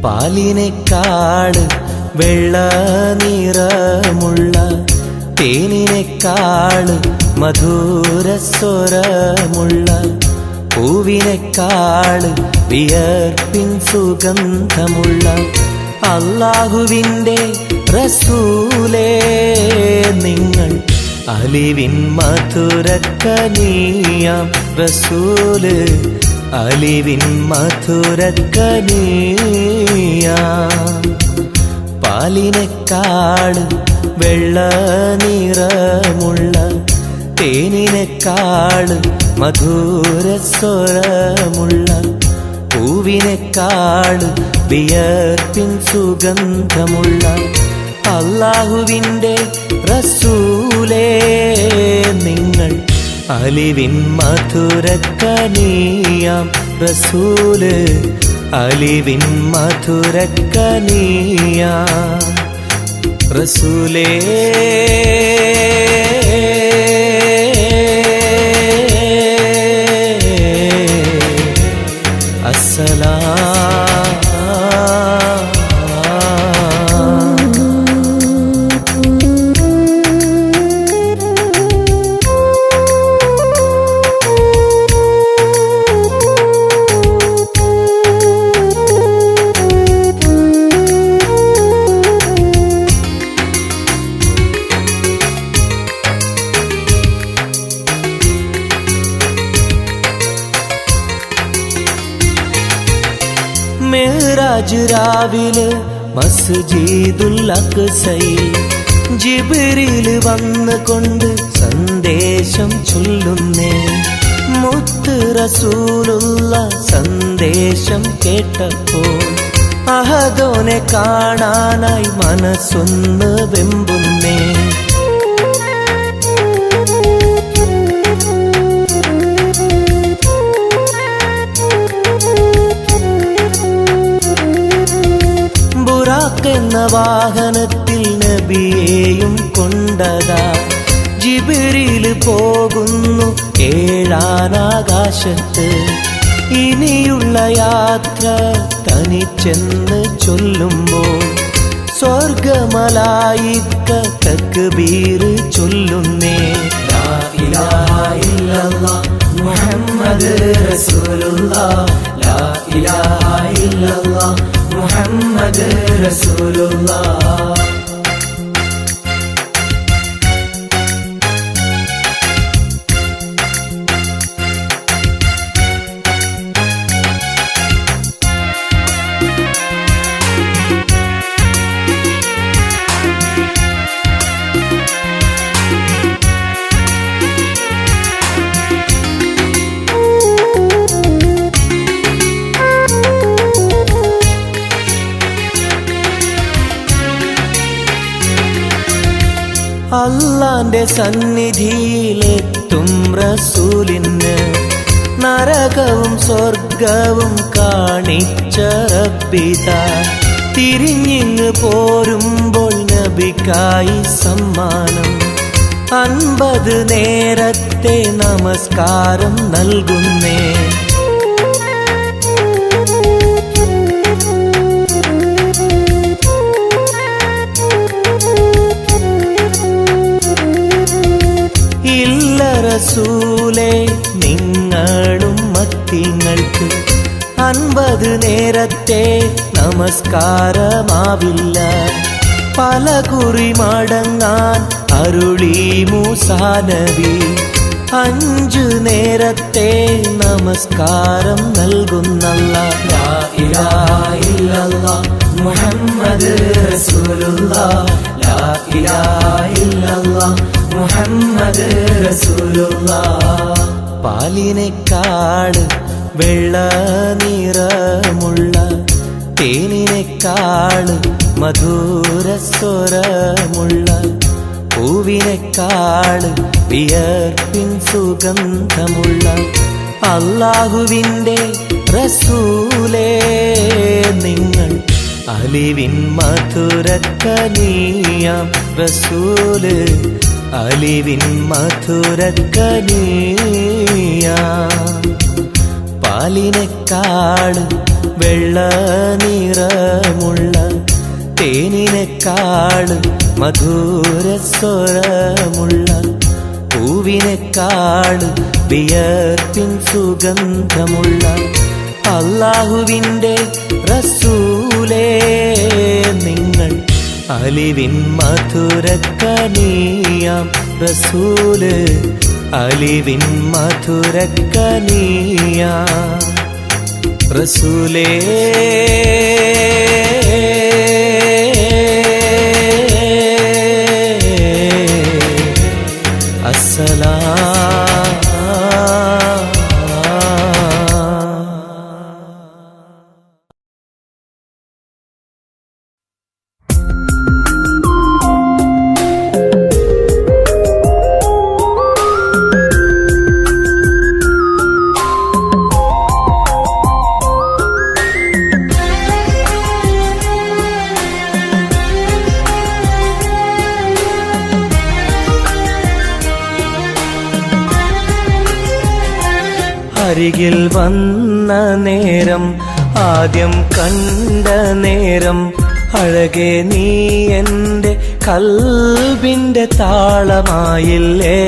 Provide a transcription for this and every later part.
പാലിനേക്കാള് വെള്ള നിറമുള്ള തേനിനേക്കാള് മധുരസ്വരമുള്ള പൂവിനേക്കാള് വിയർപ്പിൻ സുഗന്ധമുള്ള അല്ലാഹുവിൻ്റെ റസൂലേ നിങ്ങൾ അലിവിൻ മധുരക്കനിയാം റസൂല് അലിവിൻ മധുരക്കനിയാം പാലിനേക്കാള് വെള്ള നിറമുള്ള തേനിനേക്കാള് മധുരസ്വരമുള്ള പൂവിനേക്കാള് വിയർപ്പിൻ സുഗന്ധമുള്ള അല്ലാഹുവിൻ്റെ റസൂലേ നിങ്ങൾ അലിവിൻ മധുരക്കനിയാം റസൂല് അലിവിൻ മധുരക്കനിയാം റസൂലേ മെഹ്റാജ് രാവിലെ മസ്ജിദുൽ അഖ്സയിൽ ജിബ്രീൽ വന്നുകൊണ്ട് സന്ദേശം ചൊല്ലുന്നേ മുത്ത് റസൂലുള്ള സന്ദേശം കേട്ടപ്പോൾ അഹദോനെ കാണാനായി മനസ്സൊന്ന് വെമ്പുന്നേ എന്ന വാഹനത്തിൽ നബിയെയും കൊണ്ടതാ ജിബ്രീൽ പോകുന്നു ഏഴാനാകാശത്ത് ഇനിയുള്ള യാത്ര തനിച്ചെന്ന് ചൊല്ലുമ്പോൾ സ്വർഗമലായിക്ക തക്ബീർ ചൊല്ലുന്നേ ലാ ഇലാഹ ഇല്ലല്ലാഹ് മുഹമ്മദ് റസൂലുള്ളാഹ് ലാ ഇലാഹ ഇല്ലല്ലാഹ് മുഹമ്മദ് റസൂലുള്ളാഹ് അല്ലാന്റെ സന്നിധിയിലെത്തും റസൂലിന് നരകവും സ്വർഗവും കാണിച്ച റബ്ബിതാ തിരിഞ്ഞിങ്ങ് പോരുമ്പോൾ നബിക്കായി സമ്മാനം 50 നേരത്തെ നമസ്കാരം നൽകുന്നേ റസൂലേ നിങ്ങളും മത്തിങ്ങൾക്ക് 50 നേരത്തെ നമസ്കാരമാവില്ല പല കുറി മടങ്ങാൻ അരുളി മൂസാ നബി 5 നേരത്തെ നമസ്കാരം നൽകുന്നല്ലാഹ് ലാ ഇലാഹ ഇല്ലല്ലാഹ് മുഹമ്മദ് റസൂലുള്ളാഹ് ലാ ഇലാഹ ഇല്ലല്ലാഹ് മുഹമ്മദ് റസൂലുള്ളാഹ് പാലിനേക്കാള് വെള്ള നിറമുള്ള തേനിനേക്കാള് മധുരസ്വരമുള്ള പൂവിനേക്കാള് വിയർപ്പിൻ സുഗന്ധമുള്ള അല്ലാഹുവിൻ്റെ റസൂലേ നിങ്ങൾ അലിവിൻ മധുരക്കനിയാം റസൂല് അലിവിൻ മധുരക്കനിയാം പാലിനെക്കാട് വെള്ള നിറമുള്ള തേനിനെക്കാട് മധുരസ്വരമുള്ള പൂവിനെക്കാട് വിയർപ്പിൻ സുഗന്ധമുള്ള അല്ലാഹുവിൻ്റെ റസൂലേ നിങ്ങൾ അലിവിൻ മധുരക്കനിയാം റസൂല് അലിവിൻ മധുരക്കനിയാം റസൂലേ അരികിൽ വന്ന നേരം ആദ്യം കണ്ട നേരം അഴകെ നീ എൻ്റെ കൽബിൻ്റെ താളമായില്ലേ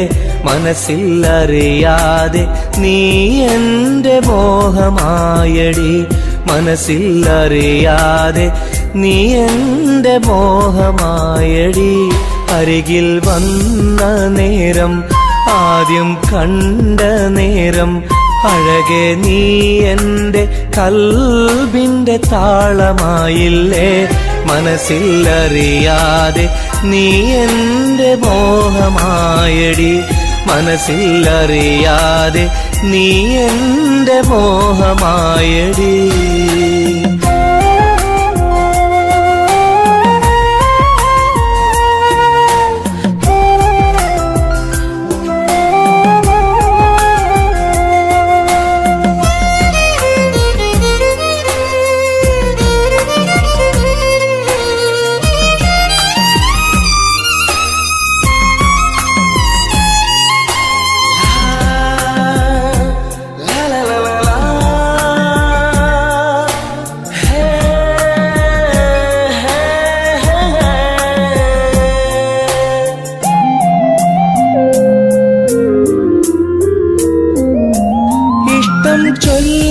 മനസ്സിൽ അറിയാതെ നീ എൻ്റെ മോഹമായടി മനസ്സിൽ അറിയാതെ നീ എൻ്റെ മോഹമായടി അരികിൽ വന്ന നേരം ആദ്യം കണ്ട നേരം അഴകെ നീ എൻ്റെ കൽബിൻ്റെ താളമായില്ലേ മനസ്സിൽ അറിയാതെ നീ എൻ്റെ മോഹമായടി മനസ്സിൽ അറിയാതെ നീ എൻ്റെ മോഹമായടി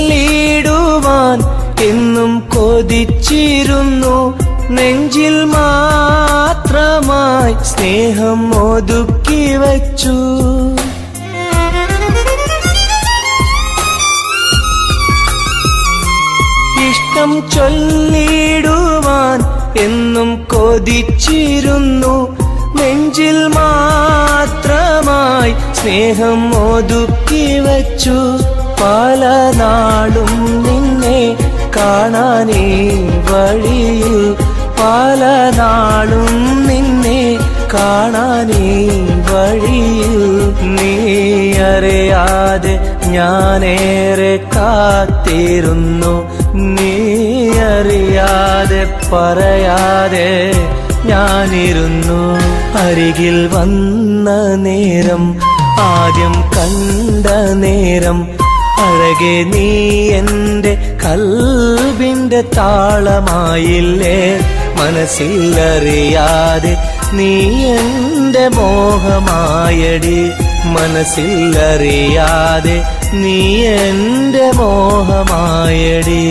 ചൊല്ലിടുവാൻ എന്നും കൊതിച്ചിരുന്നു നെഞ്ചിൽ മാത്രമായി സ്നേഹം ഒതുക്കി വച്ചു ഇഷ്ടം ചൊല്ലിടുവാൻ എന്നും കൊതിച്ചിരുന്നു നെഞ്ചിൽ മാത്രമായി സ്നേഹം ഒതുക്കി വച്ചു പല നാളും നിന്നെ കാണാനേ വഴിയിൽ പല നാളും നിന്നെ കാണാനേ വഴിയിൽ നീ അറിയാതെ ഞാനേറെ കാത്തിരുന്നു നീ അറിയാതെ പറയാതെ ഞാനിരുന്നു അരികിൽ വന്ന നേരം ആദ്യം കണ്ട നേരം അഴകെ നീ എൻ്റെ കൽബിൻ്റെ താളമായില്ലേ മനസ്സിൽ അറിയാതെ നീ എൻ്റെ മോഹമായടി മനസ്സിൽ അറിയാതെ നീ എൻ്റെ മോഹമായടി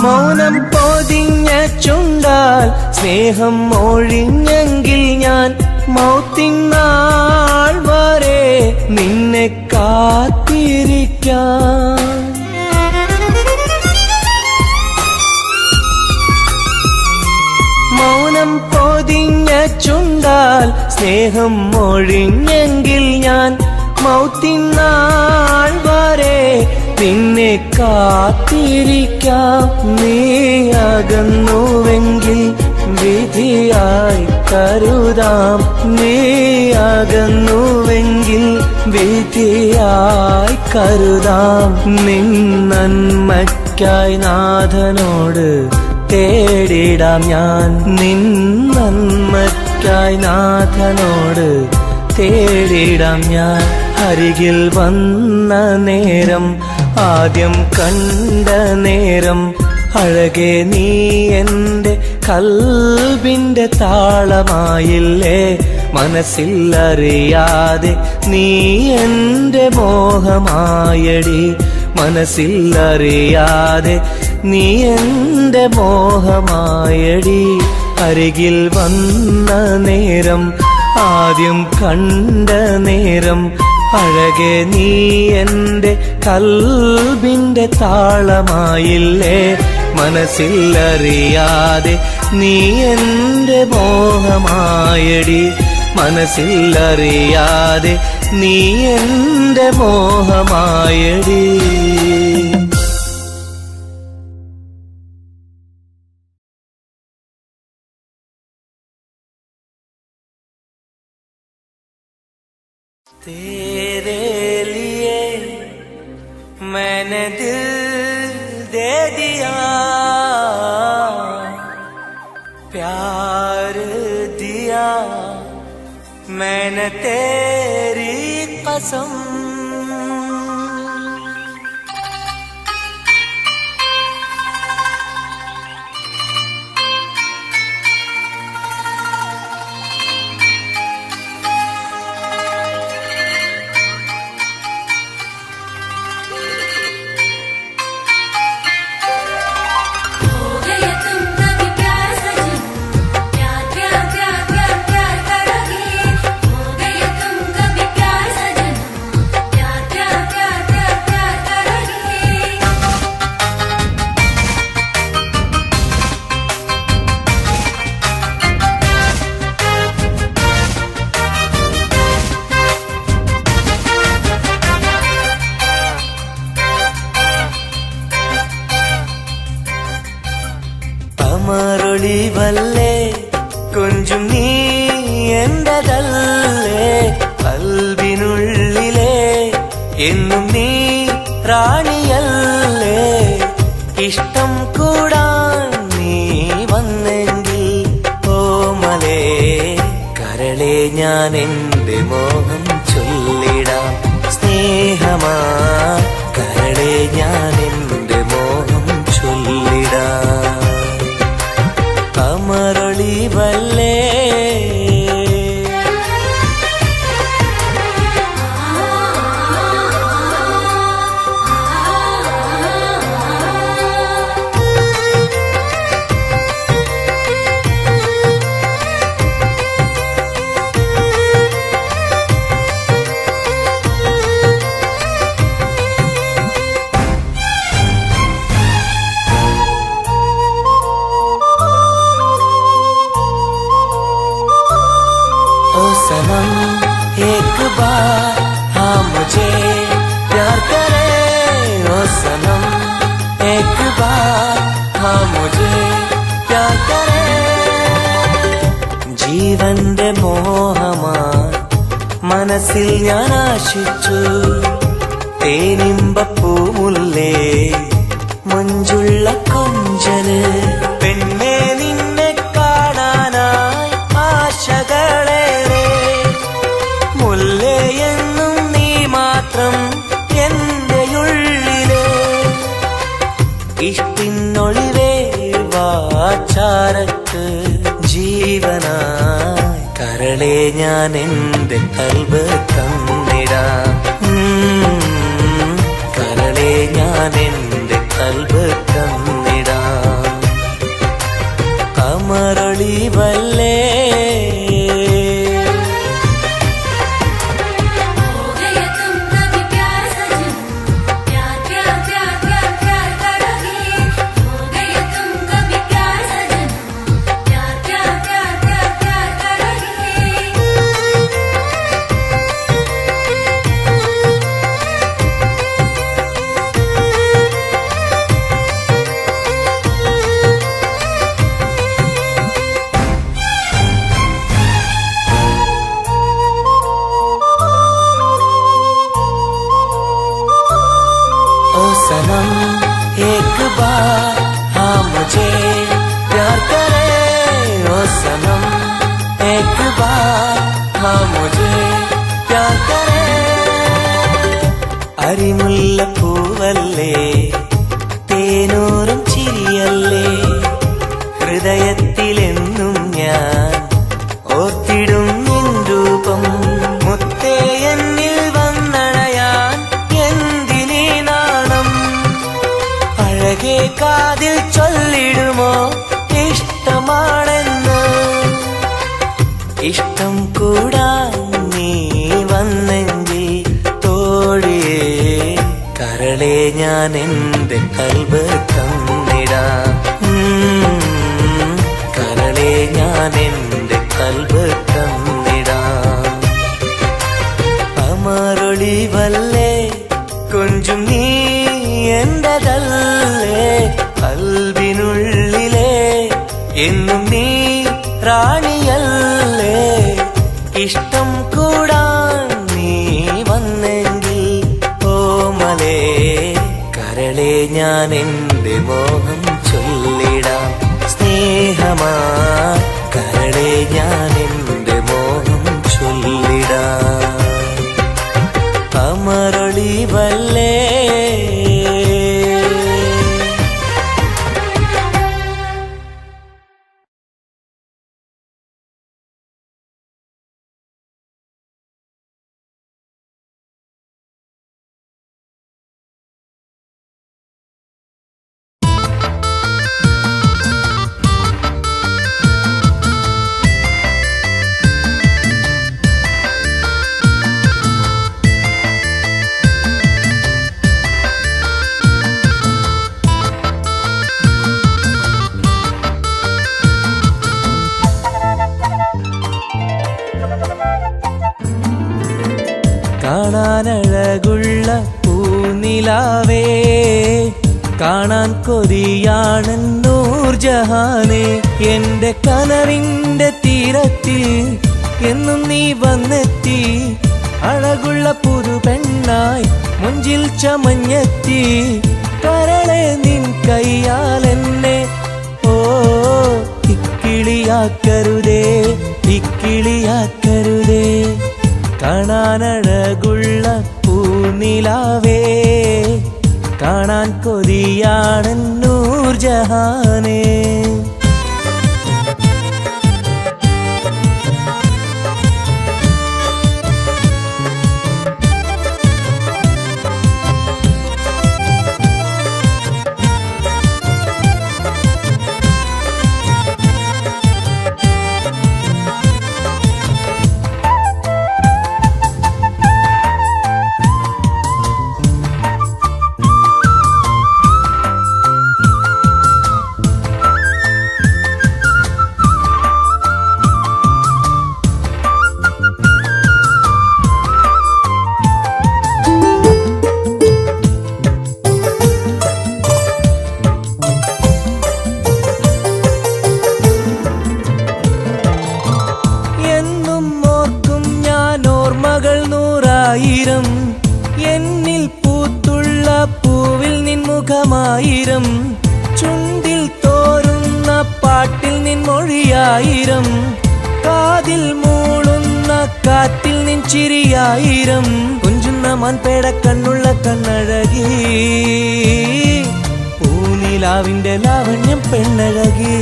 മൗനം പൊതിഞ്ഞ ചുണ്ടാൽ സ്നേഹം ഒഴിഞ്ഞെങ്കിൽ ഞാൻ മൗത്തിൻ നാൾ വരെ നിന്നെ കാത്തിരിക്കാം ചുണ്ടാൽ സ്നേഹം ഒഴിഞ്ഞെങ്കിൽ ഞാൻ മൗത്തിൻ നാൾ വരെ നിന്നെ കാത്തിരിക്കാം. നീ അകന്നുവെങ്കിൽ വിധിയായി കരുതാം. നീ അകന്നുവെങ്കിൽ വിധിയായി കരുതാം. നിൻ നന്മയ്ക്കായി നാഥനോട് തേടിടാം ഞാൻ. നിൻ നന്മയ്ക്കായി നാഥനോട് തേടിടാം ഞാൻ. അരികിൽ വന്ന നേരം, ആദ്യം കണ്ട നേരം, അഴകെ നീ എൻ്റെ കൽബിൻ്റെ താളമായില്ലേ. മനസ്സിൽ അറിയാതെ നീ എൻ്റെ മോഹമായടി. മനസ്സിൽ അറിയാതെ നീ എൻ്റെ മോഹമായടി. അരികിൽ വന്ന നേരം, ആദ്യം കണ്ട നേരം, അഴകെ നീ എൻ്റെ കൽബിൻ്റെ താളമായില്ലേ. മനസ്സിൽ അറിയാതെ നീ എൻ്റെ മോഹമായടി. മനസ്സിൽ അറിയാതെ നീ എൻ്റെ മോഹമായടി. तेरे लिए मैंने दिल दे दिया, प्यार दिया मैंने तेरी कसम. അമരൊളിവല്ലേ കൊഞ്ചും നീ എന്റതല്ലേ. കൽബിനുള്ളിലെ എന്നും നീ റാണിയല്ലേ. ഇഷ്ടം കൂടാൻ നീ വന്നെങ്കിൽ ഓമലേ കരളെ ഞാൻ എൻ്റെ മോഹം ചൊല്ലിടാം. സ്നേഹമാ കരളെ ഞാൻ എൻ്റെ മോഹം ചൊല്ലിടാം. അമരൊളിവല്ലേ सनम एक बार हाँ मुझे प्यार करे. ओ सनम एक बार हाँ मुझे प्यार करे. ജീവന്റെ മോഹമായി മനസ്സിൽ ഞാൻ ആശിച്ചു. തേനിമ്പപ്പൂമുല്ലേ മഞ്ചുള്ള കൊഞ്ചല്. പെണ്ണെ നിന്നെ കാണാനായി ആശകളേറെ. മുല്ലയെന്നും നീ മാത്രം എന്റെ ഉള്ളിലെ. ഇഷ്ടിനൊളിവേ വാചാരക്ക് ജീവനായി കരളെ ഞാൻ എൻ്റെ കൽബ് തന്നിടാം. കരളെ ഞാൻ എൻ്റെ കൽബ് തന്നിടാം. അമരൊളിവല്ലേ കരിമുല്ലപ്പൂവല്ലേ തേനൂറും ചിരിയല്ലേ ഹൃദയത്തിലെന്നും ഞാൻ ഓർത്തിടും നിൻ രൂപം മുത്തേ എന്നിൽ വന്നണയാൻ എന്തിനീ നാണം അഴകേ കാതിൽ ചൊല്ലിടുമോ ഇഷ്ടമാണെന്ന് ഇഷ്ടം കൂടാൻ നീ വന്നെങ്കിൽ തോഴിയേ കരളെ ഞാൻ എന്റെ കൽബ് തന്നിടാം കരളെ ഞാൻ എന്റെ കൽബ് തന്നിടാം അമരൊളിവല്ലേ കൊഞ്ചും നീ എന്റതല്ലേ കൽബിനുള്ളിലെ എന്നും നീ റാണിയല്ലേ ഇഷ്ടം കൂടാൻ നീ വന്നെങ്കിൽ ഓമലേ കരളെ ഞാൻ എന്റെ മോഹം ചൊല്ലിടാം സ്നേഹമാ കരളെ ഞാൻ എന്റെ മോഹം ചൊല്ലിടാം അമരൊളിവല്ലേ കാണാനഴകുള്ള പൂനിലാവേ കാണാൻ കൊതിയാണ് നൂർജഹാനെ എന്റെ കനവിന്റെ തീരത്തിൽ എന്നും നീ വന്നെത്തി അഴകുള്ള പുതുപെണ്ണായി മുഞ്ചിൽ ചമഞ്ഞെത്തി കരളെ നിൻ കയ്യാൽ എന്നെ ഓ ഇക്കിളിയാക്കരുതേ ഇക്കിളിയാക്കരുതേ കാണാനഴകുള്ള പൂനിലാവേ കാണാൻ കൊതിയാണ് നൂർജഹാനെ എന്നിൽ പൂത്തുള്ള പൂവിൽ നിൻ മുഖമായിരം ചുണ്ടിൽ തോരുന്ന പാട്ടിൽ നിൻ മൊഴിയായിരം കാതിൽ മൂളുന്ന കാറ്റിൽ നിൻ ചിരിയായിരം കുഞ്ചുന്ന മൺപേട കണ്ണുള്ള കണ്ണഴകി പൂനിലാവിന്റെ ലാവണ്യം പെണ്ണഴകി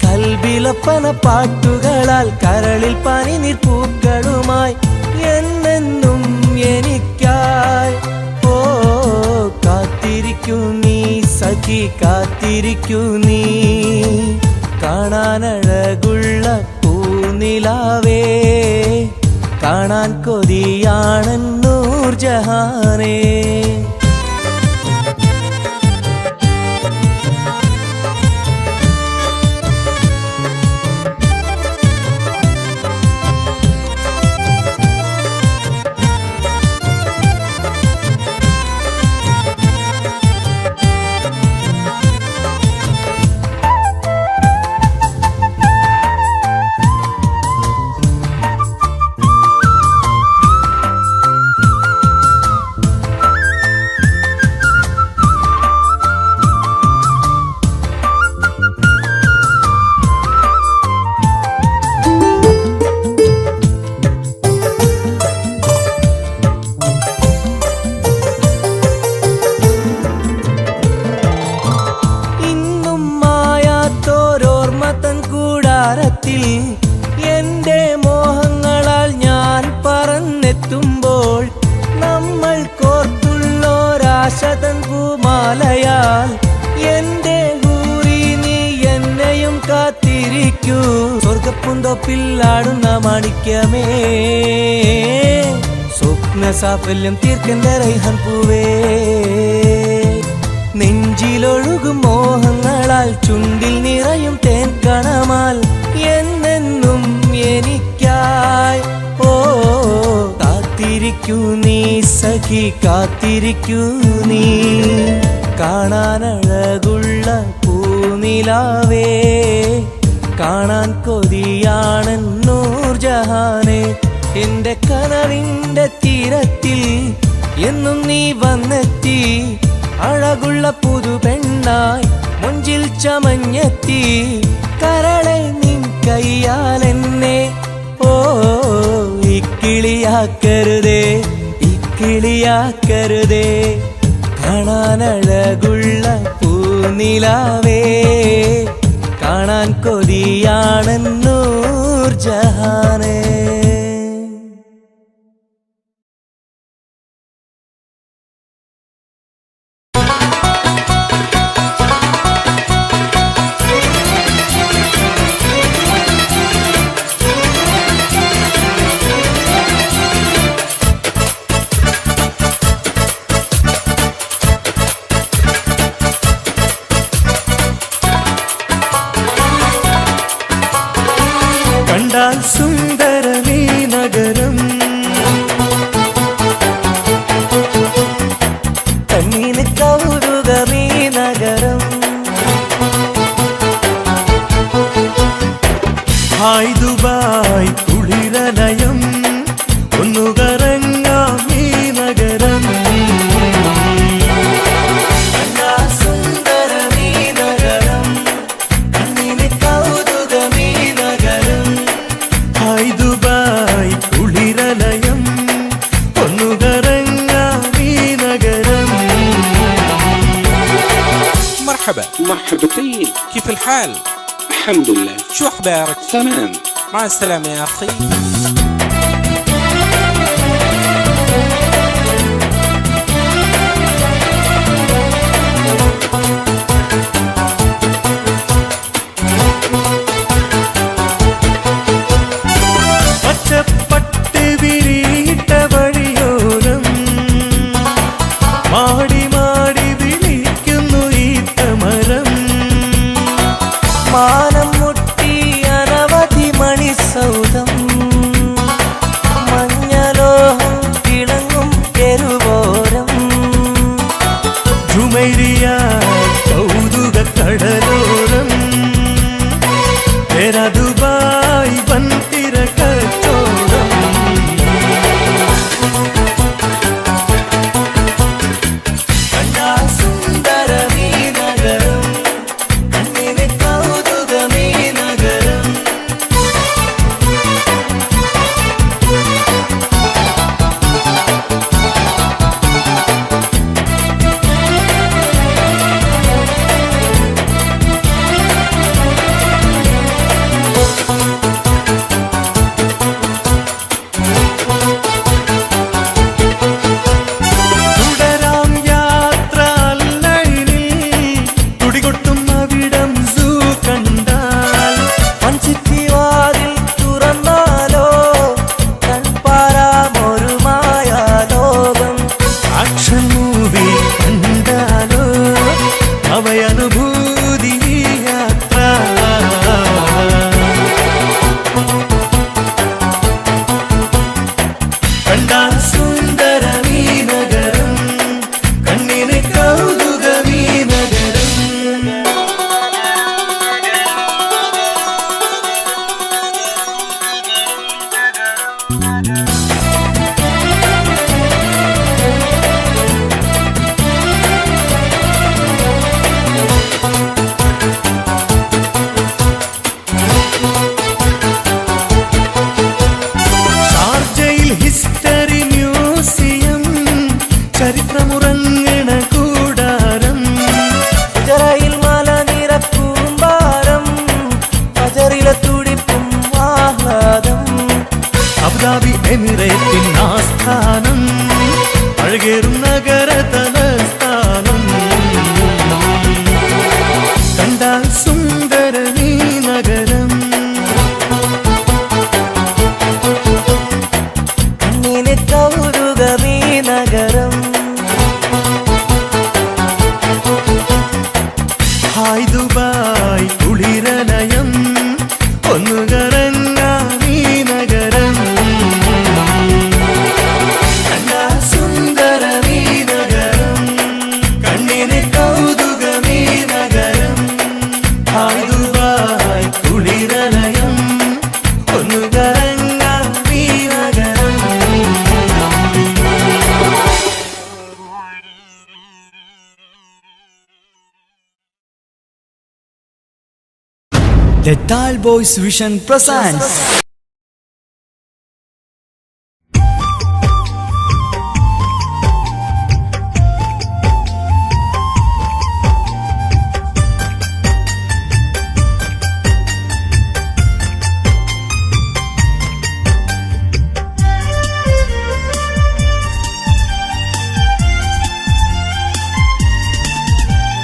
കൽബിലൊപ്പന പാട്ടുകളാൽ കരളിൽ പനിനീർ പൂക്കളുമായി എന്നെന്നും എനിക്കായി ഓ കാത്തിരിക്കൂ നീ സഖി കാത്തിരിക്കൂ നീ കാണാനഴകുള്ള പൂനിലാവേ കാണാൻ കൊതിയാണ് നൂർജഹാനെ കാത്തിരിക്കൂ സ്വർഗപ്പുന്തോപ്പില്ലാടുന്ന മാണിക്യമേ സ്വപ്ന സാഫല്യം തീർക്കണ്ട റൈഹാൻ പൂവേ നെഞ്ചിലൊഴുകും മോഹങ്ങളാൽ ചുണ്ടിൽ നിറയും തേൻ കണമാൽ എന്നെന്നും എനിക്കായി ഓ കാത്തിരിക്കൂ നീ സഖി കാത്തിരിക്കൂ നീ കാണാനഴകുള്ള പൂനിലാവേ കാണാൻ കൊതിയാണെൻ നൂർജഹാനെ എന്റെ കനവിന്റെ തീരത്തിൽ എന്നും നീ വന്നെത്തി അഴകുള്ള പുതു പെണ്ണായി മുഞ്ചിൽ ചമഞ്ഞെത്തി കരളെ നിൻ കയ്യാലെന്നെ ഓ ഇക്കിളിയാക്കരുതേ ഇക്കിളിയാക്കരുതേ കാണാനഴകുള്ള പൂനിലാവേ കാണാൻ കൊതിയാണെൻ നൂർജഹാനെ സുന്ദരമീ നഗരം കണ്ണീന് കൗതുകമീ നഗരം ഹായ് ദുബായ് കുളിരലയം ഒന്നുകറങ്ങാം ഈ നഗരം സുന്ദരമീ നഗരം കണ്ണീന് കൗതുകമീ നഗരം ഹായ് ദുബായ് കുളിരലയം ഒന്നുകറങ്ങാം ഈ നഗരം مرحبا مرحبتين. كيف الحال؟ الحمد لله. شو أخبارك؟ تمام. مع السلامة يا أخي. പച്ചപ്പട്ട് വിരിയിട്ട വഴിയോരം മാടി മാടി വിളിക്കുന്നു ഈ തമരം മാനം മുട്ടി അനവധി മണിസൗധം മഞ്ഞലോഹം തിളങ്ങും തെരുവോരം ജുമൈരിയ കൗതുക കടലോരം तेरा दुबाई बनती रखोड़म कन्ना सुंदरमी नगरम कन्निने कौतुकमी The Tall Boys Vision presents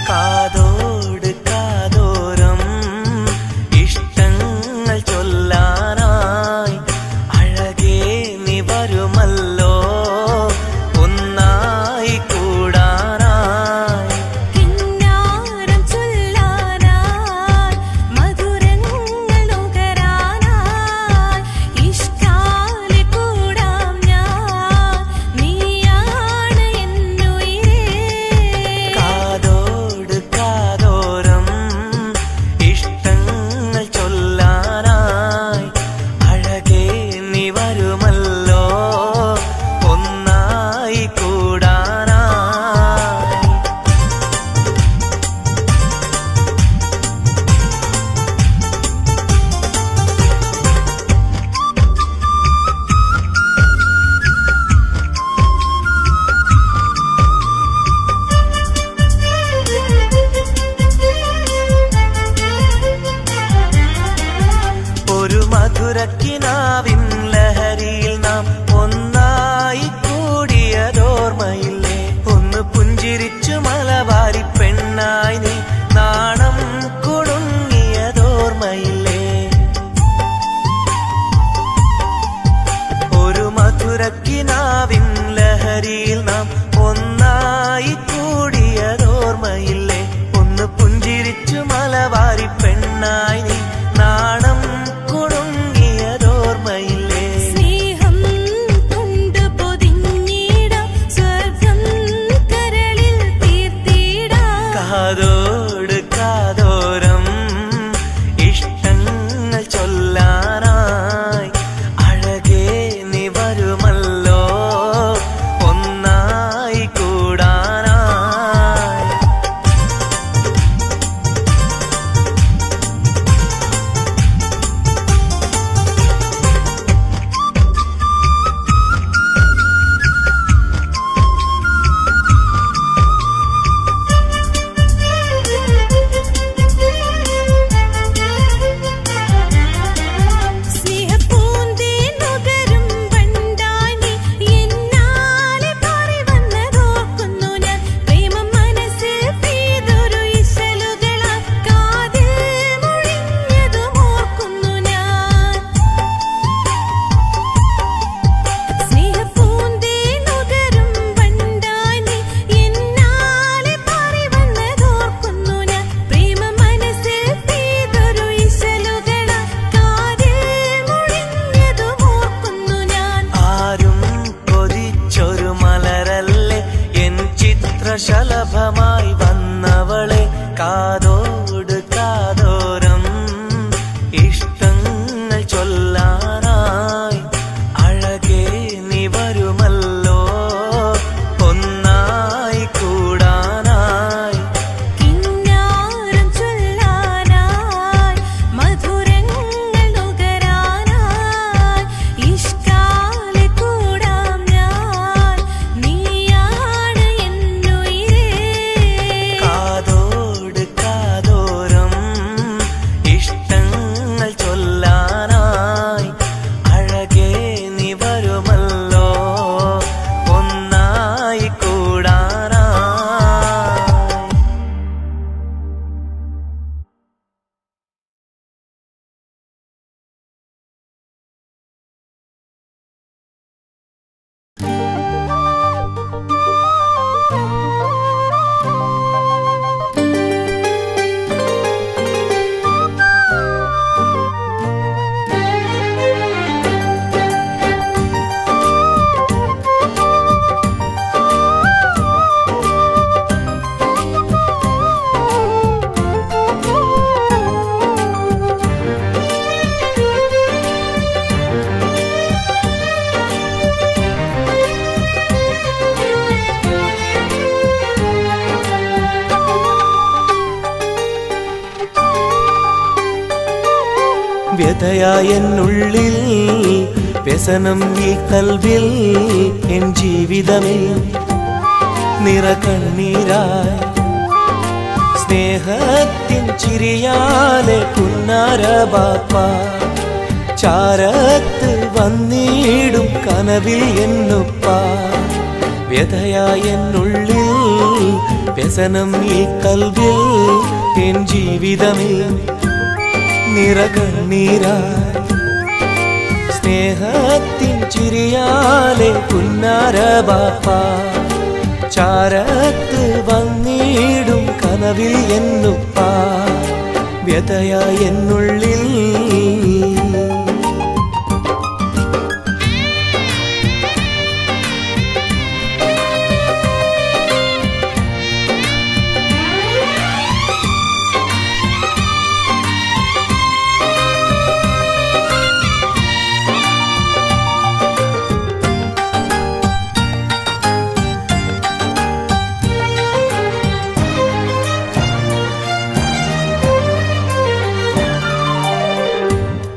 കാതോട് കാതോരം ഇഷ്ടങ്ങൾ ചൊല്ലാനായി അഴകേ നീ വരുമല്ലോ ഒന്നായി കൂടാനായി കിന്നാരം ചൊല്ലാനായി മധുരങ്ങൾ നുകരാനായി ഇഷ്ടാലെ കൂടാം ഞാൻ നീയാണ് എന്നുയിരേ കാതോട് കാതോരം ഇഷ്ടങ്ങൾ ചൊല്ലാനായി അഴകേ നീ വരുമല്ലോ ഒന്നായി കൂടാനായി ഒരു മധുരക്കിനാവിൻ ലഹരിയിൽ നാം ഒന്നായി കൂടിയതോർമ്മയില്ലേ ഒന്ന് പുഞ്ചിരിച്ചു മലബാരി പെണ്ണായി നീ നാണം കുടുങ്ങിയതോർമ്മയില്ലേ ഒരു മധുരക്കിനാവിൻ ലഹരിയിൽ നാം ഒന്നായി കൂടിയതോർമ്മയില്ലേ ഒന്ന് പുഞ്ചിരിച്ചു മലബാരി പെണ്ണായി നീ നാണം കുടുങ്ങിയതോർമ്മയില്ലേ സ്നേഹം കൊണ്ട് പൊതിഞ്ഞിടാം സ്വർഗം കരളിൽ തീർത്തിടാം കാതോട് കാതോരം ഇഷ്ടങ്ങൾ ചൊല്ലാനായി അഴകേ നീ വരുമല്ലോ ഒന്നായി കൂടാനായി വ്യതയായെന്നുള്ളിൽ വ്യസനം ഈ കൽവിൽ എൻ ജീവിതമേ നിറകണ്ണീരായി സ്നേഹത്തിൻ ചിരിയാലെ പുന്നാര ബാപ്പ ചാരത്ത് വന്നിടും കനവിൽ എന്നുപ്പ വ്യതയായെന്നുള്ളിൽ വ്യസനം ഈ കൽവിൽ എൻ ജീവിതമേ നിറകണ്ണീരായി സ്നേഹത്തിൻ ചിരിയാലെ പുന്നാര ബാപ്പ ചാരത്ത് വന്നിടും കനവിൽ എന്നുപ്പ വ്യതയായെന്നുള്ളിൽ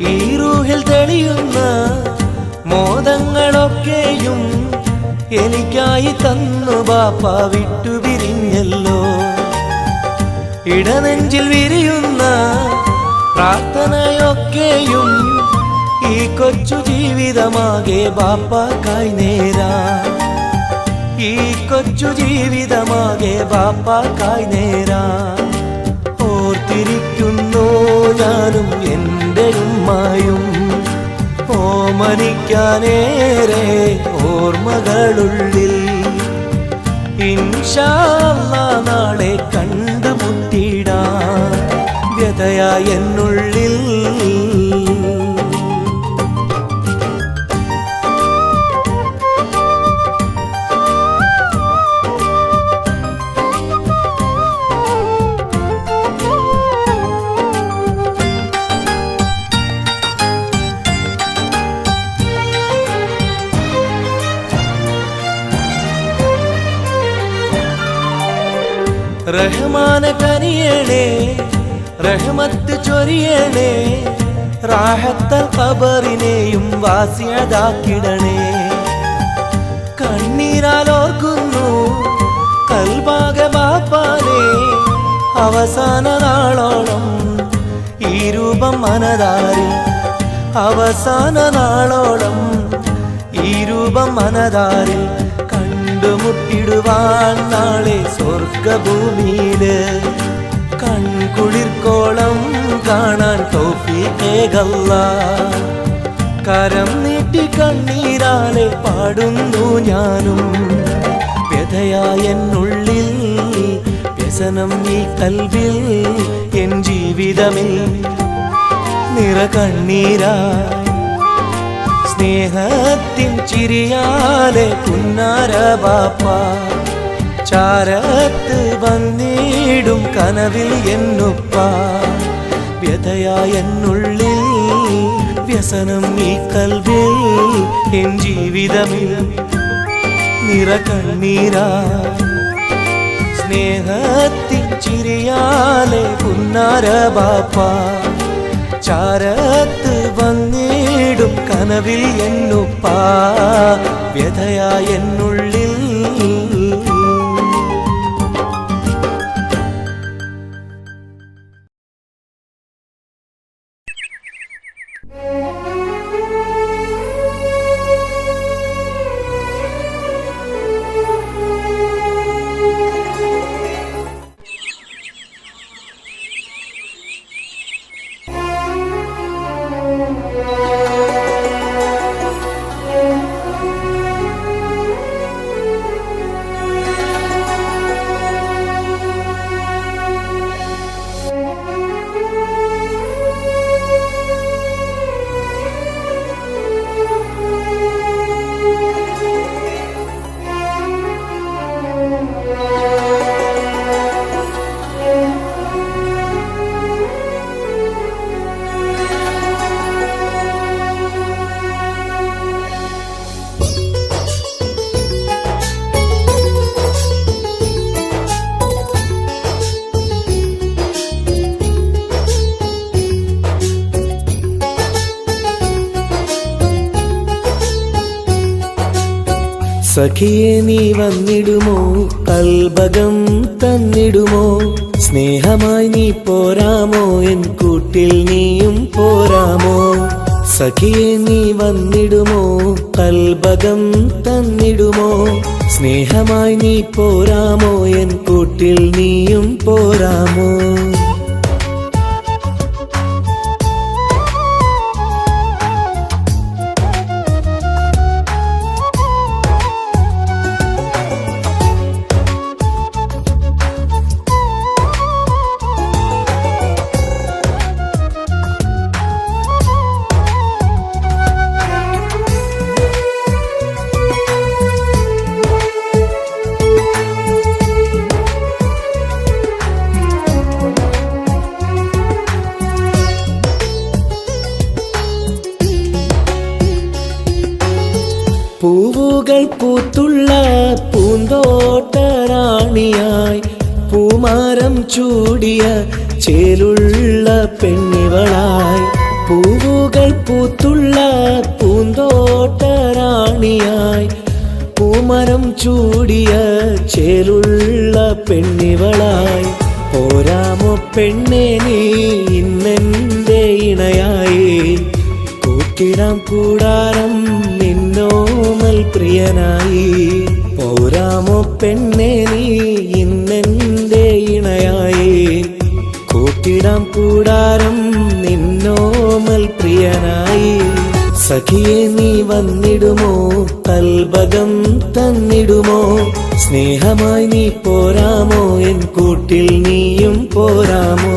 ഈ റൂഹിൽ തെളിയുന്ന മോദങ്ങളൊക്കെയും എനിക്കായി തന്നു ബാപ്പ വിട്ടുപിരിഞ്ഞല്ലോ ഇടനെഞ്ചിൽ വിരിയുന്ന പ്രാർത്ഥനയൊക്കെയും ഈ കൊച്ചു ജീവിതമാകെ ബാപ്പാക്കായി നേരാ ഈ കൊച്ചു ജീവിതമാകെ ബാപ്പാക്കായി നേരാ ഓർത്തിരിക്കുന്നു ഞാനും എൻ്റെ ഉമ്മായും ഓമനിക്കാനേറെ ഓർമ്മകളുള്ളിൽ ഇൻഷാ അല്ലാഹ് നാളെ കണ്ടുമുട്ടിടാൻ വ്യതയായെന്നുള്ളിൽ റഹ്മാനെ കനിയണേ റഹ്മത്ത് ചൊരിയണേ റാഹത്തൽ ഖബറിനെയും വാസിയതാക്കിടണേ കണ്ണീരാലോർക്കുന്നു കൽബാകെ ബാപ്പാനെ അവസാന നാളോളം ഈ രൂപം മനതാരിൽ അവസാന നാളോളം ഈ രൂപം മനതാരിൽ കണ്ടുമുട്ടിടുവാൻ നാളെ സ്വർഗഭൂമിയില് കൺകുളിർക്കോളം കാണാൻ തൗഫീഖേകല്ലാഹ് കരം നീട്ടി കണ്ണീരാലെ പാടുന്നു ഞാനും വ്യതയായെന്നുള്ളിൽ വ്യസനം ഈ കൽവിൽ എൻ ജീവിതമേ നിറകണ്ണീരായി സ്നേഹത്തിൻ ചിരിയാലെ പുന്നാര ബാപ്പ ചാരത്ത് വന്നിടും കനവിൽ എന്നുപ്പ വ്യതയായെന്നുള്ളിൽ വ്യസനം ഈ കൽവിൽ എൻ ജീവിതമേ നിറകണ്ണീരായി സ്നേഹത്തിൻ ചിരിയാലെ പുന്നാര ബാപ്പ ചാരത്ത് വന്നിടും കനവിൽ എന്നുപ്പ വ്യതയായെന്നുള്ളിൽ സഖിയെ നീ വന്നിടുമോ കൽബകം തന്നിടുമോ സ്നേഹമായി നീ പോരാമോ എൻ കൂട്ടിൽ നീയും പോരാമോ സഖിയെ നീ വന്നിടുമോ കൽബകം തന്നിടുമോ സ്നേഹമായി നീ പോരാമോ എൻ കൂട്ടിൽ നീയും പോരാമോ പൂവുകൾ പൂത്തുള്ള പൂന്തോട്ടറാണിയായി പൂമാരം ചൂടിയ ചേലുള്ള പെണ്ണിവളായി പൂവുകൾ പൂത്തുള്ള പൂന്തോട്ടറാണിയായി പൂമരം ചൂടിയ ചേലുള്ള പെണ്ണിവളായി പോരാമോ പെണ്ണെ നീ ഇന്നെന്റെ ഇണയായി കൂട്ടിടാം കൂടാരം നിന്നോമൽ പ്രിയനായി പോരാമോ പെണ്ണെ നീ ഇന്നെന്റെ ഇണയായി കൂട്ടിടാം കൂടാരം നിന്നോമൽ പ്രിയനായി സഖിയെ നീ വന്നിടുമോ കൽബകം തന്നിടുമോ സ്നേഹമായി നീ പോരാമോ എൻ കൂട്ടിൽ നീയും പോരാമോ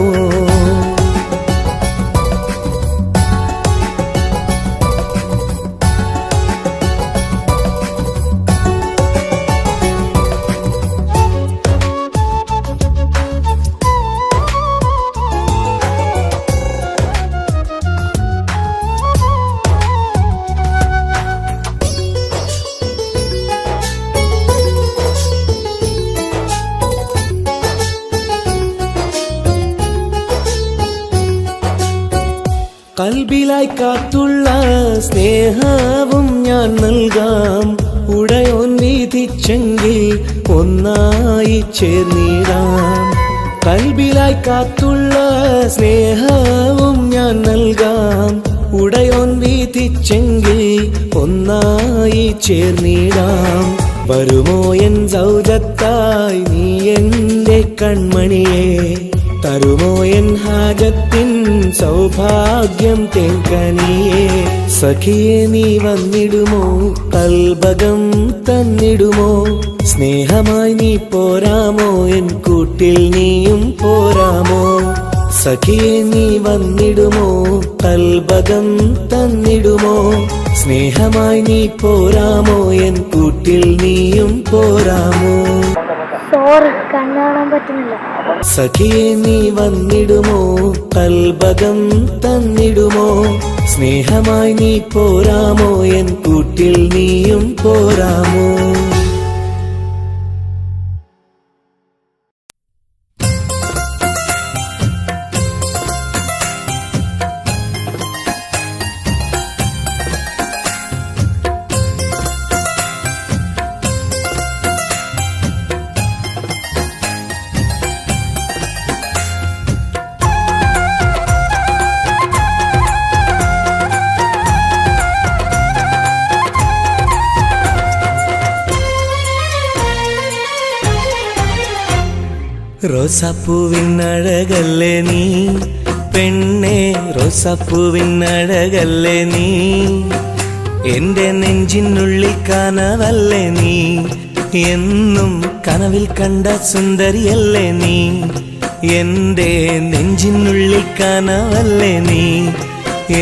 കൽബിലായി കാത്തുള്ള സ്നേഹവും ഞാൻ നൽകാം ഉടയോൻ വിധിച്ചെങ്കിൽ ഒന്നായി ചേർന്നിടാം കൽബിലായി കാത്തുള്ള സ്നേഹവും ഞാൻ നൽകാം ഉടയോൻ വിധിച്ചെങ്കിൽ ഒന്നായി ചേർന്നിടാം വരുമോ എൻ സൗജത്തായി നീ എന്റെ കൺമണിയെ തരുമോ എൻ ഹാജത്തിൻ സൗഭാഗ്യം തേങ്കനിയേ സഖിയെ നീ വന്നിടുമോ കൽബകം തന്നിടുമോ സ്നേഹമായി നീ പോരാമോ എൻ കൂട്ടിൽ നീയും പോരാമോ സഖിയെ നീ വന്നിടുമോ കൽബകം തന്നിടുമോ സ്നേഹമായി നീ പോരാമോ എൻ കൂട്ടിൽ നീയും പോരാമോ സോറി കണ്ണു കാണാൻ പറ്റുന്നില്ല സഖിയെ നീ വന്നിടുമോ കൽബകം തന്നിടുമോ സ്നേഹമായി നീ പോരാമോ എൻ കൂട്ടിൽ നീയും പോരാമോ റോസാപ്പൂവിനഴകല്ലേ നീ പെണ്ണെ റോസാപ്പൂവിനഴകല്ലേ നീ എന്റെ നെഞ്ചിനുള്ളിൽ കനവല്ലേ നീ എന്നും കനവിൽ കണ്ട സുന്ദരിയല്ലേ നീ എന്റെ നെഞ്ചിനുള്ളിൽ കനവല്ലേ നീ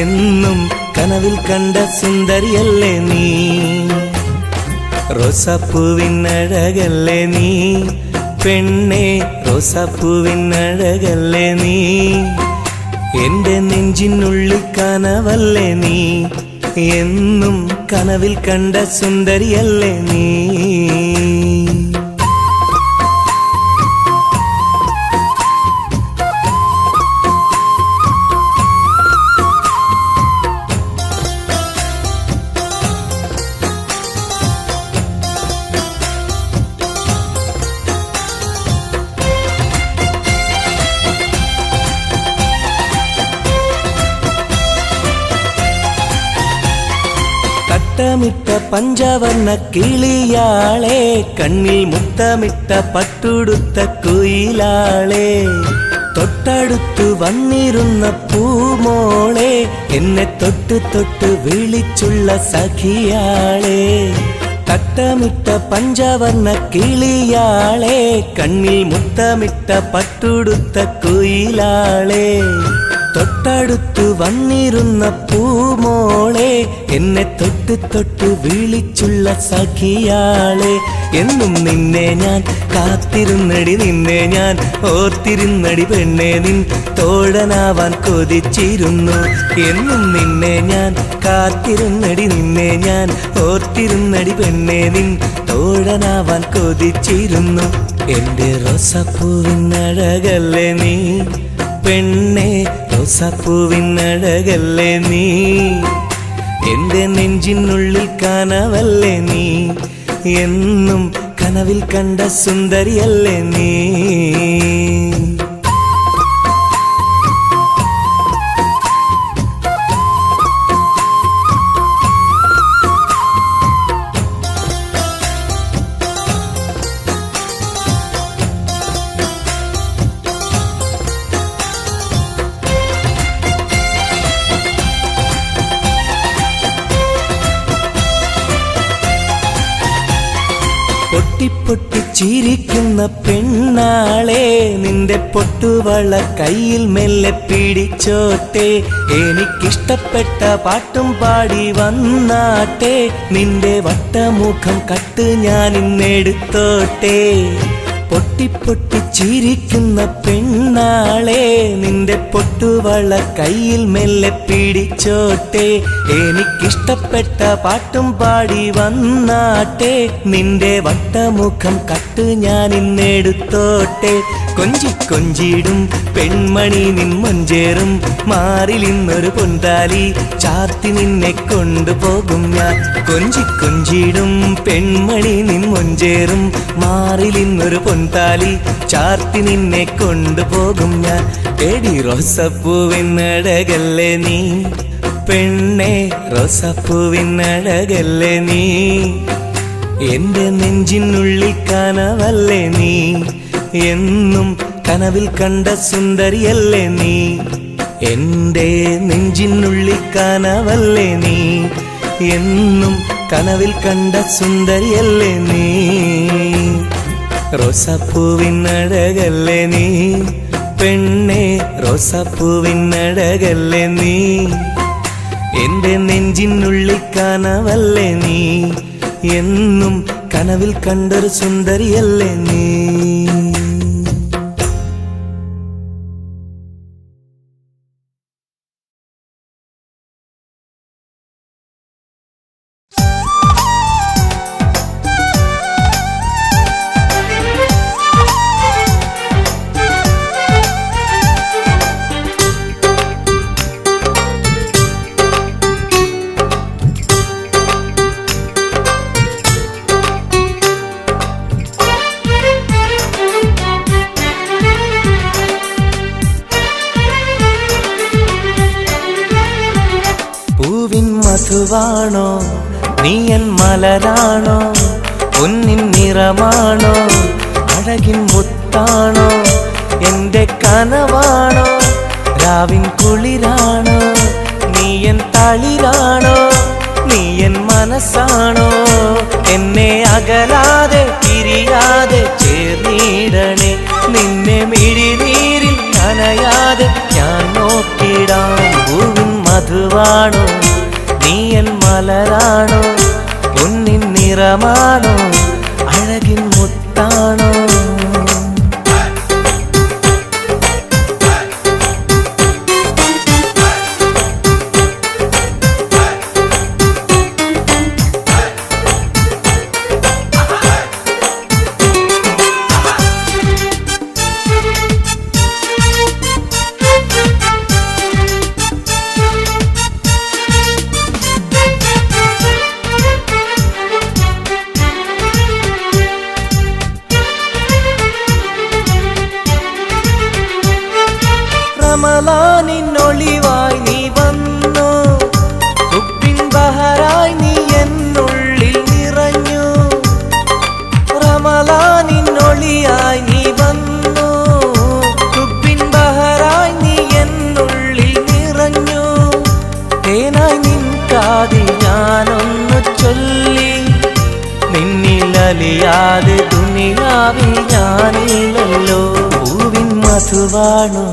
എന്നും കനവിൽ കണ്ട സുന്ദരിയല്ലേ നീ റോസാപ്പൂവിനഴകല്ലേ നീ പെണ്ണെ റോസാപ്പൂവിനഴകല്ലേ നീ എന്റെ നെഞ്ചിനുള്ളിൽ കനവല്ലേ നീ എന്നും കനവിൽ കണ്ട സുന്ദരിയല്ലേ നീ തട്ടമിട്ട പഞ്ചവർണ്ണ കിളിയാളെ, കണ്ണിൽ മുത്തമിട്ട പട്ടുടുത്ത കുയിലാളെ, തൊട്ടടുത്തു വന്നിരുന്ന പൂമോളെ, എന്നെ തൊട്ട് തൊട്ട് വിളിച്ചുള്ള സഖിയാളെ. തട്ടമിട്ട പഞ്ചവർണ്ണ കിളിയാളെ, കണ്ണിൽ മുത്തമിട്ട പട്ടുടുത്ത കുയിലാളെ, തൊട്ടടുത്തു വന്നിരുന്ന പൂമോളെ, എന്നെ തൊട്ട് തൊട്ട് വിളിച്ചുള്ള സഖിയാളെ. എന്നും നിന്നെ ഞാൻ കാത്തിരുന്നടി, നിന്നെ ഞാൻ ഓർത്തിരുന്നടി പെണ്ണെ, നിൻ തോഴനാവാൻ കൊതിച്ചിരുന്നു. എന്നും നിന്നെ ഞാൻ കാത്തിരുന്നടി, നിന്നെ ഞാൻ ഓർത്തിരുന്നടി പെണ്ണെ, നിൻ തോഴനാവാൻ കൊതിച്ചിരുന്നു. എൻ്റെ റോസാപ്പൂവിനഴകല്ലേ നീ പെണ്ണെ, റോസാപ്പൂവിനഴകല്ലേ നീ, എൻ്റെ നെഞ്ചിനുള്ളിൽ കനവല്ലേ നീ, എന്നും കനവിൽ കണ്ട സുന്ദരിയല്ലേ നീ. പൊട്ടി ചിരിക്കുന്ന പെണ്ണാളെ, നിന്റെ പൊട്ടുവള കയ്യിൽ മെല്ലെ പിടിച്ചോട്ടെ, എനിക്കിഷ്ടപ്പെട്ട പാട്ടും പാടി വന്നാട്ടെ, നിന്റെ വട്ടമുഖം കട്ട് ഞാൻ ഇന്നെടുത്തോട്ടെ. പൊട്ടി ചിരിക്കുന്ന പെണ്ണാളെ, നിന്റെ പൊട്ടുവള കയ്യിൽ മെല്ലെ പിടിച്ചോട്ടെ, എനിക്കിഷ്ടപ്പെട്ട പാട്ടും പാടി വന്നാട്ടെ, നിന്റെ വട്ടമുഖം കട്ട് ഞാൻ ഇന്നെടുത്തോട്ടെ. കൊഞ്ചിടും പെൺമണി നിൻ മൊഞ്ചേറും മാറിൽ ഇന്നൊരു പൊന്താലി ചാർത്തി നിന്നെ കൊണ്ടുപോകും ഞാൻ. കൊഞ്ചിടും പെൺമണി നിൻ മൊഞ്ചേറും മാറിൽ ഇന്നൊരു പൊന്താലി ചാർത്തി നിന്നെ കൊണ്ടുപോകും ഞാൻ. എടി റോസാപ്പൂവിനഴകല്ലേ നീ പെണ്ണെ, റോസാപ്പൂവിനഴകല്ലേ നീ, എൻ്റെ നെഞ്ചിനുള്ളിൽ കനവല്ലേ നീ, എന്നും കനവിൽ കണ്ട സുന്ദരിയല്ലേ നീ. എൻ്റെ നെഞ്ചിനുള്ളിൽ കനവല്ലേ നീ, എന്നും കനവിൽ കണ്ട സുന്ദരിയല്ലേ നീ. റോസാപ്പൂവിനഴകല്ലേ നീ പെണ്ണെ, റോസാപ്പൂവിനഴകല്ലേ നീ, എൻ്റെ നെഞ്ചിനുള്ളിൽ കനവല്ലേ നീ, എന്നും കനവിൽ കണ്ടൊരു സുന്ദരിയല്ലേ നീ. മധുവാണോ നീയൻ മലരാണോ, പൊന്നിൻ നിറമാണോ, അഴകിൻ മുത്താണോ, എൻ്റെ കനവാണോ, രാവിൻ കുളിരാണോ, നീയൻ തളിരാണോ, നീയൻ മനസ്സാണോ, എന്നെ അകലാതെ പിരിയാതെ ചേർന്നിടണേ, നിന്നെ മിഴിനീരിൽ നനയാതെ ഞാൻ നോക്കിടാം. പൂവിൻ മധുവാണോ നീയൻ മലരാണോ, പൊന്നിൻ നിറമാണോ, അഴകിൻ മുത്താണോ. നീയലിയാതെ ദുനിയാവിൽ ഞാനില്ലല്ലോ. പൂവിൻ മധുവാണോ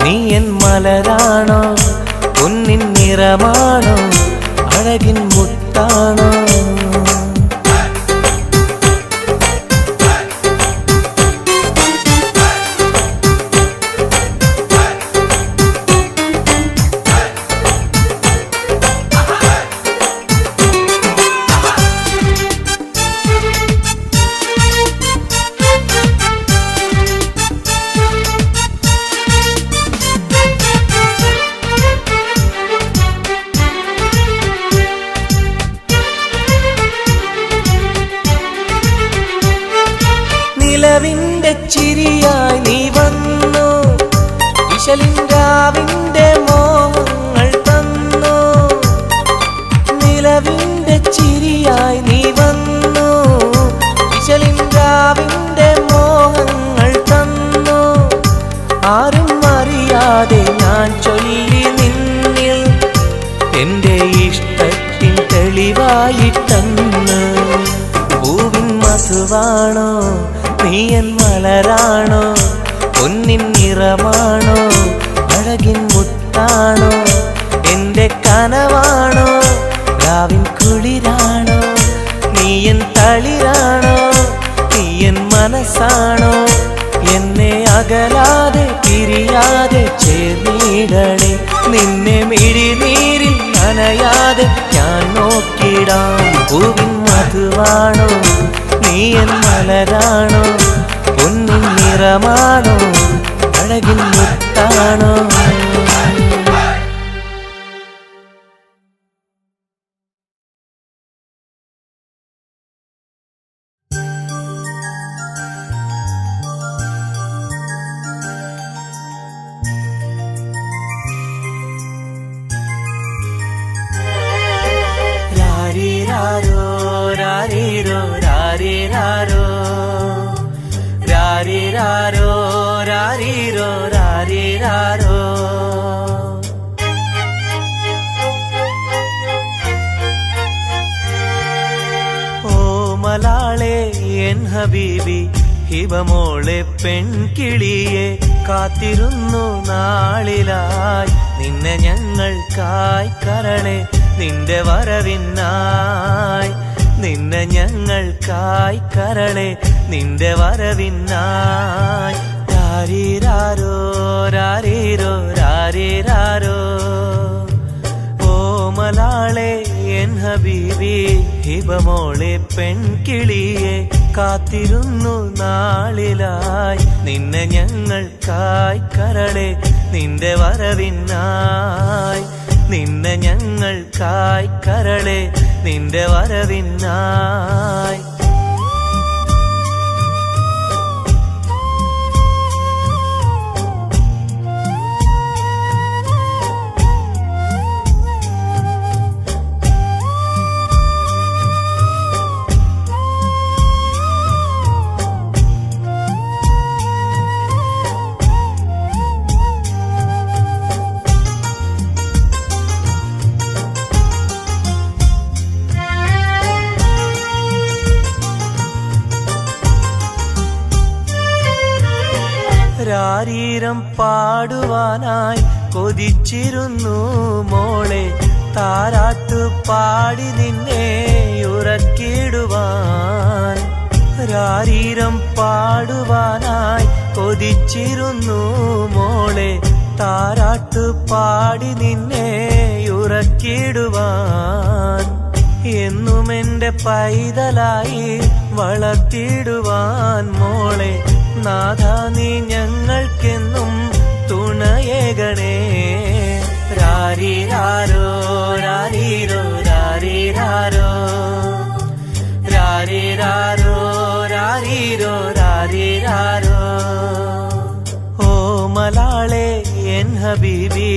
നീ എൻ മലരാണോ, പൊന്നിൻ നിറമാണോ അഴകിൻ മുത്താണോ. നിലവിന്റെ ചിരിയായി നീ വന്നു, വിശലിൻരാവിന്റെ മോഹങ്ങൾ തന്നു. നിലവിന്റെ ചിരിയായി നീ വന്നു, വിശലിൻരാവിന്റെ മോഹങ്ങൾ തന്നു. ആരും അറിയാതെ ഞാൻ ചൊല്ലി നിന്നിൽ എന്റെ ഇഷ്ടത്തിൻ തെളിവായിട്ടന്ന്. പൂവിൻ മധുവാണോ നീ എൻ മലരാണോ, പൊന്നിൻ നിറമാണോ അഴകിൻ മുത്താണോ. എന്റെ കനവാണോ രാവിൻ കുളിരാണോ, നീ എൻ തളിരാണോ, നീ എൻ മനസ്സാണോ. എന്നെ അകലാതെ പിരിയാതെ ചേർന്നിടണേ, നിന്നെ മിഴിനീരിൽ നനയാതെ ഞാൻ നോക്കിടാം. പൂവിൻ മധുവാണോ നീ എൻ മലരാണോ, പൊന്നിൻ നിറമാണോ അഴകിൻ മുത്താണോ. രാരിരാരോ രാരിരോ രാരിരാരോ, രാരിരാരോ രാരിരോ രാരിരാരോ. ഓ മലാളെ എൻ ഹബീബി ഹിബമോളെ പെൺകിളിയെ, കാത്തിരുന്നു നാളിലായി നിന്നെ ഞങ്ങൾക്കായി കരളെ, നിന്റെ വരവിനായി നിന്നെ ഞങ്ങൾക്കായി കരളെ, നിന്റെ വരവിനായി. രാരിരാരോ രാരിരോ രാരിരാരോ. ഓ മലാളെ എൻ ഹബീബി ഹിബമോളെ പെൺകിളിയെ, കാത്തിരുന്നു നാളിലായി നിന്നെ ഞങ്ങൾക്കായി കരളെ, നിന്റെ വരവിനായി നിന്നെ ഞങ്ങൾക്കായി കരളെ, നിന്റെ വരവിനായി. രാരീരം പാടുവാനായി കൊതിച്ചിരുന്നു മോളെ, താരാട്ടു പാടി നിന്നെ ഉറക്കിടുവാൻ. രാരീരം പാടുവാനായി കൊതിച്ചിരുന്നു മോളെ, താരാട്ടു പാടി നിന്നെ ഉറക്കിടുവാൻ. എന്നും എന്റെ പൈതലായി വളർത്തിടുവാൻ മോളെ, നാഥ നീ ഞങ്ങൾക്കെന്നും തുണയേകണേ. രാരിരാരോ രാരിരോ രാരിരാരോ, രാരിരാരോ രാരിരോ രാരിരാരോ. ഓ മലാളെ എൻ ഹബീബി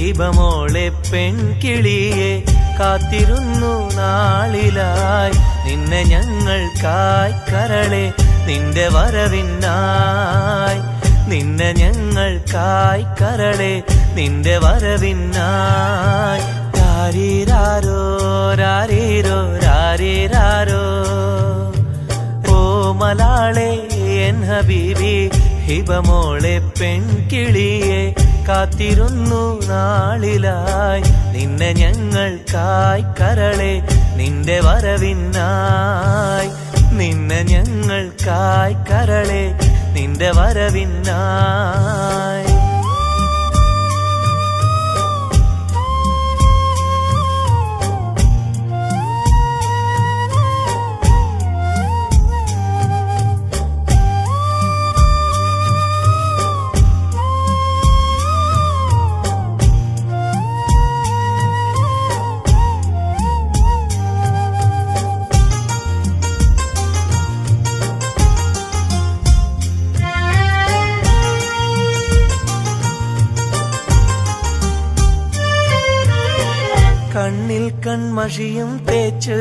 ഹിബമോളെ പെൺകിളിയെ, കാത്തിരുന്നു നാളിലായി നിന്നെ ഞങ്ങൾക്കായി കരളെ, നിന്റെ വരവിനായി നിന്നെ ഞങ്ങൾക്കായി കരളെ, നിന്റെ വരവിനായി. രാരിരാരോ രാരിരോ രാരിരാരോ. ഹിബമോളെ പെൺകിളിയെ കാത്തിരുന്നു നാളിലായി നിന്നെ ഞങ്ങൾക്കായി കരളെ നിന്റെ വരവിനായി നിന്നെ ഞങ്ങൾക്കായി കരളെ നിന്റെ വരവിനായി കണ്ണിൽ കൺമഷിയും തേച്ച്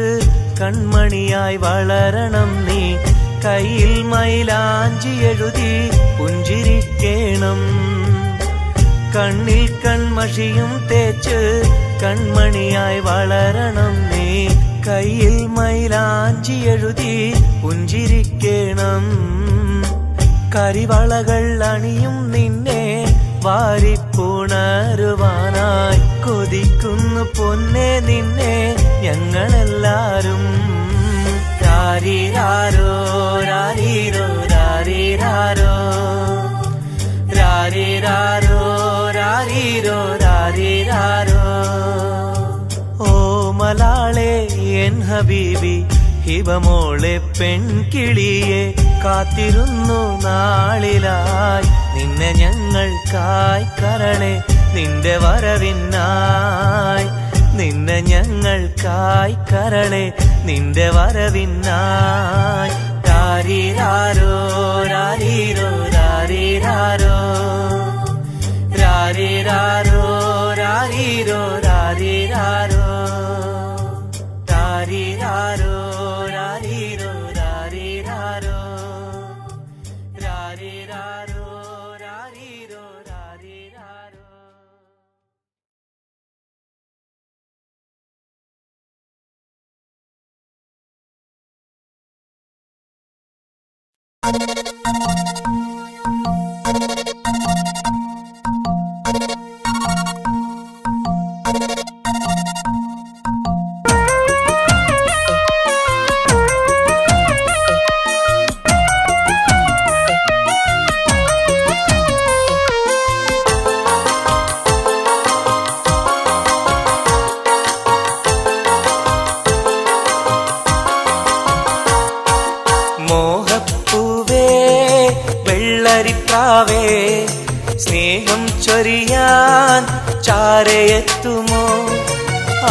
കൺമണിയായി വളരണം നീ കയ്യിൽ മൈലാഞ്ചി എഴുതി പുഞ്ചിരിക്കേണം കണ്ണിൽ കൺമഷിയും തേച്ച് കൺമണിയായി വളരണം നീ കയ്യിൽ മൈലാഞ്ചി എഴുതി പുഞ്ചിരിക്കേണം കരിവളകൾ അണിയും നിന്നെ വാരിപ്പുണരുവാനായി കൊതിക്കുന്നു പൊന്നെ നിന്നെ ഞങ്ങളെല്ലാരും രാരിരാരോ രാരീരോ രാരിരാരോ രാരിരാരോ രാരീരോ രാരിരാരോ ഓ മലാളെ എൻ ഹബീബി ഹിബമോളെ പെൺകിളിയെ കാത്തിരുന്നു നാളിലായി നിന്നെ ഞങ്ങൾക്കായി കരളെ നിന്റെ വരവിനായി നിന്നെ ഞങ്ങൾക്കായി കരളെ നിന്റെ വരവിനായി രാരിരാരോ രാരീരോ രാരിരാരോ രാരിരാരോ രാരീരോ രാരിരാരോ രാരിരാരോ രാരീരോ രാരിരാരോ രാരിരാരോ രാരീരോ രാരിരാരോ വെള്ളരിപ്രാവേ സ്നേഹം ചൊരിയാൻ ചാരയെത്തുമോ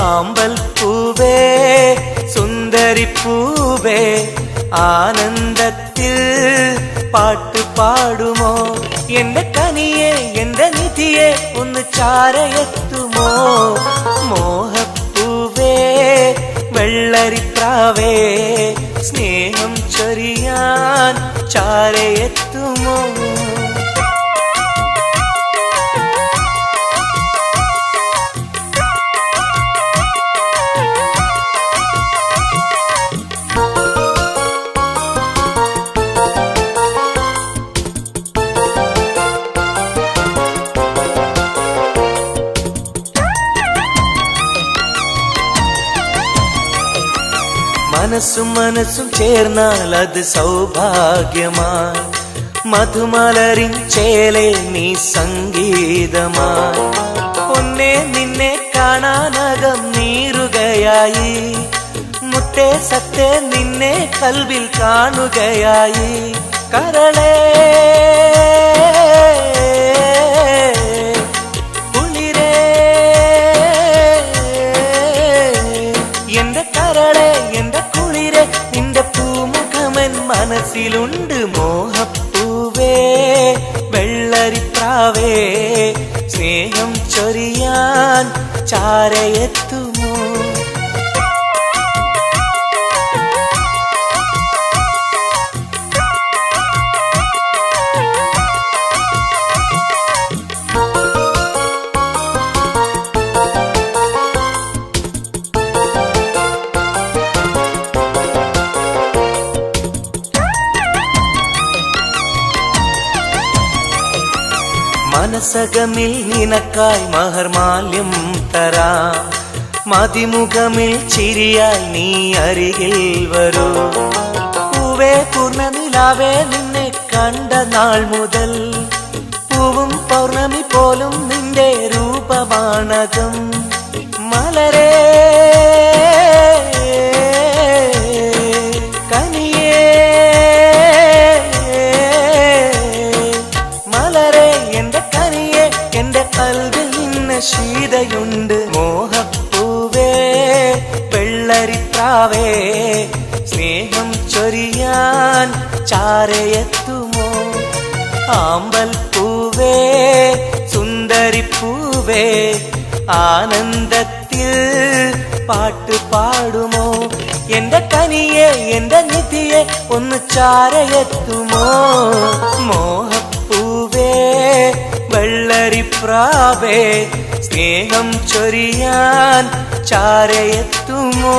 ആമ്പൽ പൂവേ സുന്ദരിപ്പൂവേ ആനന്ദത്തിൽ പാട്ടു പാടുമോ എന്റെ കനിയെ എന്റെ നിധിയെ ഒന്ന് ചാരയെത്തുമോ മോഹപ്പൂവേ വെള്ളരിപ്രാവേ സ്നേഹം ചൊരിയാൻ ചാരയെത്തുമോ മനസ്സും മനസ്സും ചേർന്നാൽ അത് സൗഭാഗ്യമായി മധുമലരിൻ ചേലെ നീ സംഗീതമായി പൊന്നെ നിന്നെ കാണാനകം നീറുകയായി മുത്തേ സത്തേ നിന്നെ കൽവിൽ കാണുകയായി കരളേ കുളിരേ എന്റെ കരളേ എന്റെ കുളിരെ നിന്റെ പൂമുഖമൻ മനസ്സിലുണ്ട് മോഹപ്പൂവേ വെള്ളരിപ്രാവേ സ്നേഹം ചൊരിയാൻ ചാരയെത്തുമോ മാനസകമിൽ നിനക്കായി മഹർമാല്യം തരാം, മതിമുഖമിൽ ചിരിയായി നീ അരികിൽ വരൂ. പൂവേ പൂർണ്ണനിലാവേ നിന്നെ കണ്ട നാൾ മുതൽ പൂവും പൗർണമി പോലും നിന്റെ രൂപമാണകം. മലരേ കനിയേ മലരേ എന്റെ കനിയേ, എന്റെ കൽവിൽ നിന്ന ശീതയുണ്ട്. മോഹപ്പൂവേ വെള്ളരിപ്രാവേ സ്നേഹം ചൊരിയാൻ ചാരയെത്തുമോ? ആമ്പൽ പൂവേ സുന്ദരിപ്പൂവേ ആനന്ദത്തിൽ പാട്ട് പാടുമോ? എന്റെ കനിയെ എന്റെ നിധിയെ ഒന്ന് ചാരയെത്തുമോ? മോഹപ്പൂവേ വെള്ളരിപ്രാവേ സ്നേഹം ചൊരിയാൻ ചാരയെത്തുമോ?